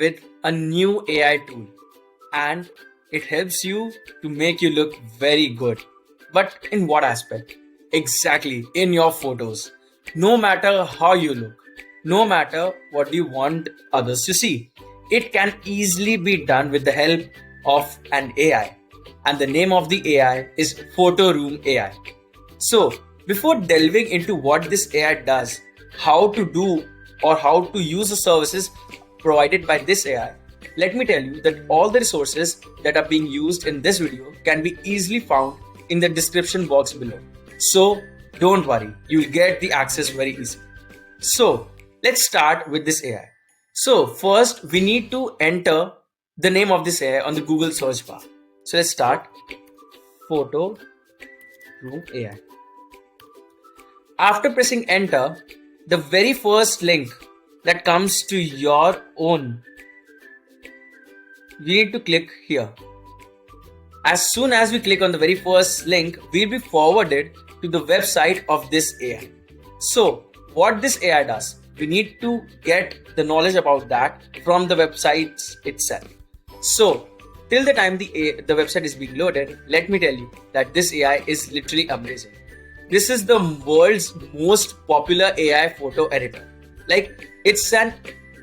with a new AI tool, and it helps you to make you look very good. But in what aspect? Exactly, in your photos. No matter how you look, no matter what you want others to see, it can easily be done with the help of an AI. And the name of the AI is PhotoRoom AI. So, before delving into what this AI does, how to do or how to use the services provided by this AI, let me tell you that all the resources that are being used in this video can be easily found in the description box below. So, don't worry, you'll get the access very easily. So, let's start with this AI. So, first we need to enter the name of this AI on the Google search bar. So, let's start PhotoRoom AI. After pressing enter, the very first link that comes to your own, we need to click here. As soon as we click on the very first link, we'll be forwarded to the website of this AI. So, what this AI does, we need to get the knowledge about that from the website itself. So, till the time the website is being loaded, let me tell you that this AI is literally amazing. This is the world's most popular AI photo editor. Like, it's an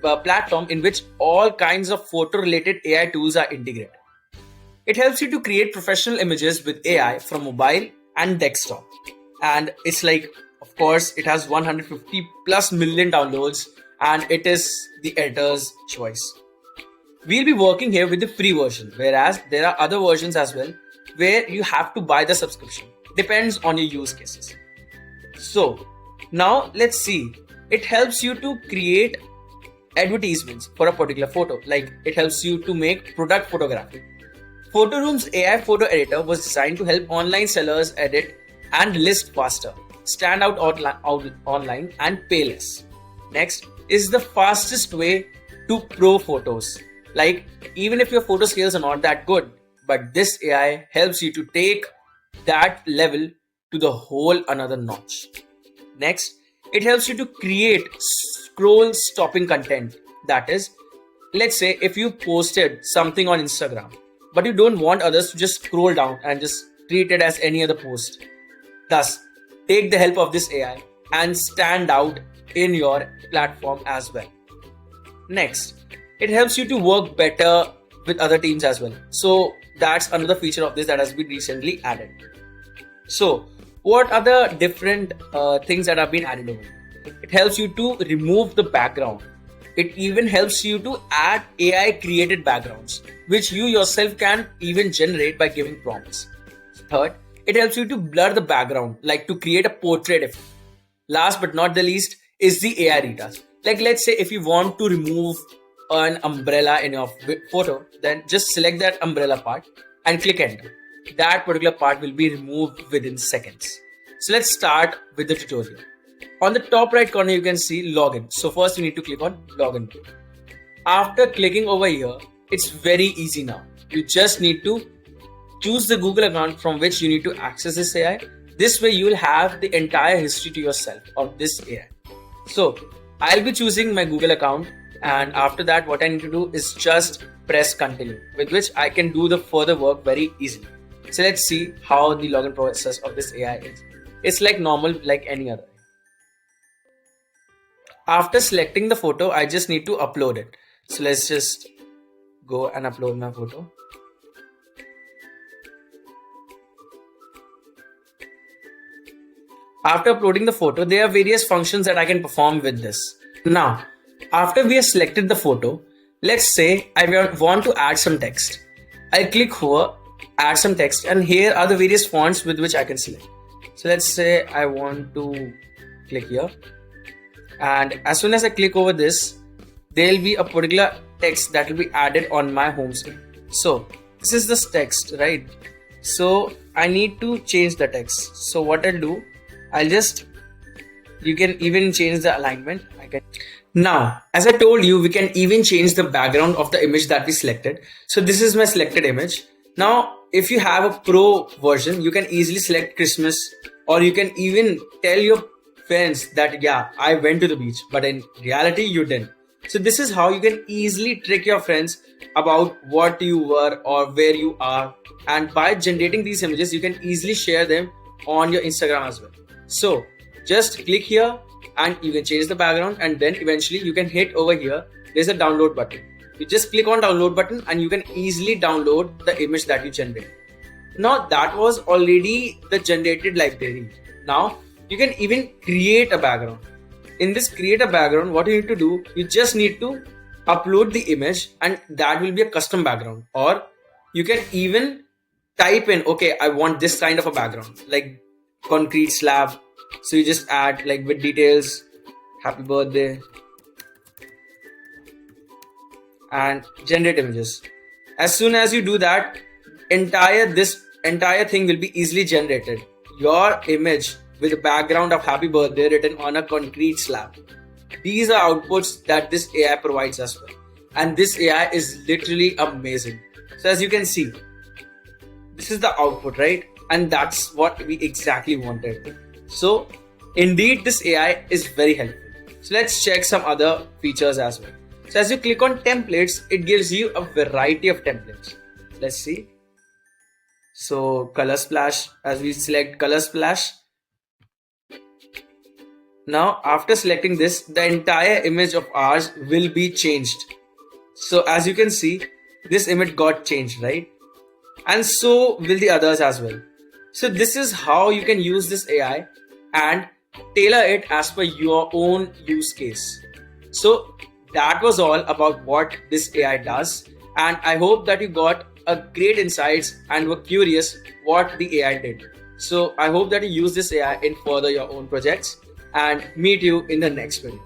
platform in which all kinds of photo related AI tools are integrated. It helps you to create professional images with AI from mobile and desktop. And it's like, of course, it has 150 plus million downloads and it is the editor's choice. We'll be working here with the free version, whereas there are other versions as well where you have to buy the subscription. Depends on your use cases. So now let's see. It helps you to create advertisements for a particular photo. Like, it helps you to make product photography. PhotoRoom's AI photo editor was designed to help online sellers edit and list faster, stand out online and pay less. Next is the fastest way to pro photos. Like, even if your photo skills are not that good, but this AI helps you to take that level to the whole another notch. Next, it helps you to create scroll stopping content. That is, let's say if you posted something on Instagram, but you don't want others to just scroll down and just treat it as any other post. Thus, take the help of this AI and stand out in your platform as well. Next, it helps you to work better with other teams as well. So that's another feature of this that has been recently added. So what are the different things that have been added over? It helps you to remove the background. It even helps you to add AI created backgrounds, which you yourself can even generate by giving prompts. Third, it helps you to blur the background, like to create a portrait effect. Last but not the least is the AI retouch. Like, let's say if you want to remove an umbrella in your photo, then just select that umbrella part and click enter. That particular part will be removed within seconds. So let's start with the tutorial. On the top right corner, you can see login. So first you need to click on login. After clicking over here, it's very easy now. You just need to choose the Google account from which you need to access this AI. This way you will have the entire history to yourself of this AI. So I'll be choosing my Google account, and after that what I need to do is just press continue, with which I can do the further work very easily. So let's see how the login process of this AI is. It's like normal, like any other. After selecting the photo, I just need to upload it. So let's just go and upload my photo. After uploading the photo, there are various functions that I can perform with this. Now, after we have selected the photo, let's say I want to add some text. I'll click here, add some text, and here are the various fonts with which I can select. So let's say I want to click here, and as soon as I click over this, there will be a particular text that will be added on my home screen. So this is this text, right? So I need to change the text. So what I'll do, you can even change the alignment. Now, as I told you, we can even change the background of the image that we selected. So this is my selected image. Now, if you have a pro version, you can easily select Christmas, or you can even tell your friends that, yeah, I went to the beach, but in reality, you didn't. So this is how you can easily trick your friends about what you were or where you are, and by generating these images you can easily share them on your Instagram as well. So just click here and you can change the background, and then eventually you can hit over here, there's a download button. You just click on download button and you can easily download the image that you generate. Now that was already the generated library. Now you can even create a background. In this create a background, what you need to do, you just need to upload the image and that will be a custom background. Or you can even type in, okay, I want this kind of a background, like concrete slab. So you just add like with details, happy birthday, and generate images. As soon as you do that, this entire thing will be easily generated. Your image with a background of happy birthday written on a concrete slab. These are outputs that this AI provides us with, and this AI is literally amazing. So as you can see, this is the output, right? And that's what we exactly wanted. So indeed this AI is very helpful. So let's check some other features as well. So as you click on templates, it gives you a variety of templates. Let's see. So color splash, as we select color splash. Now after selecting this, the entire image of ours will be changed. So as you can see, this image got changed, right? And so will the others as well. So this is how you can use this AI and tailor it as per your own use case. So that was all about what this AI does, and I hope that you got a great insights and were curious what the AI did. So I hope that you use this AI in further your own projects, and meet you in the next video.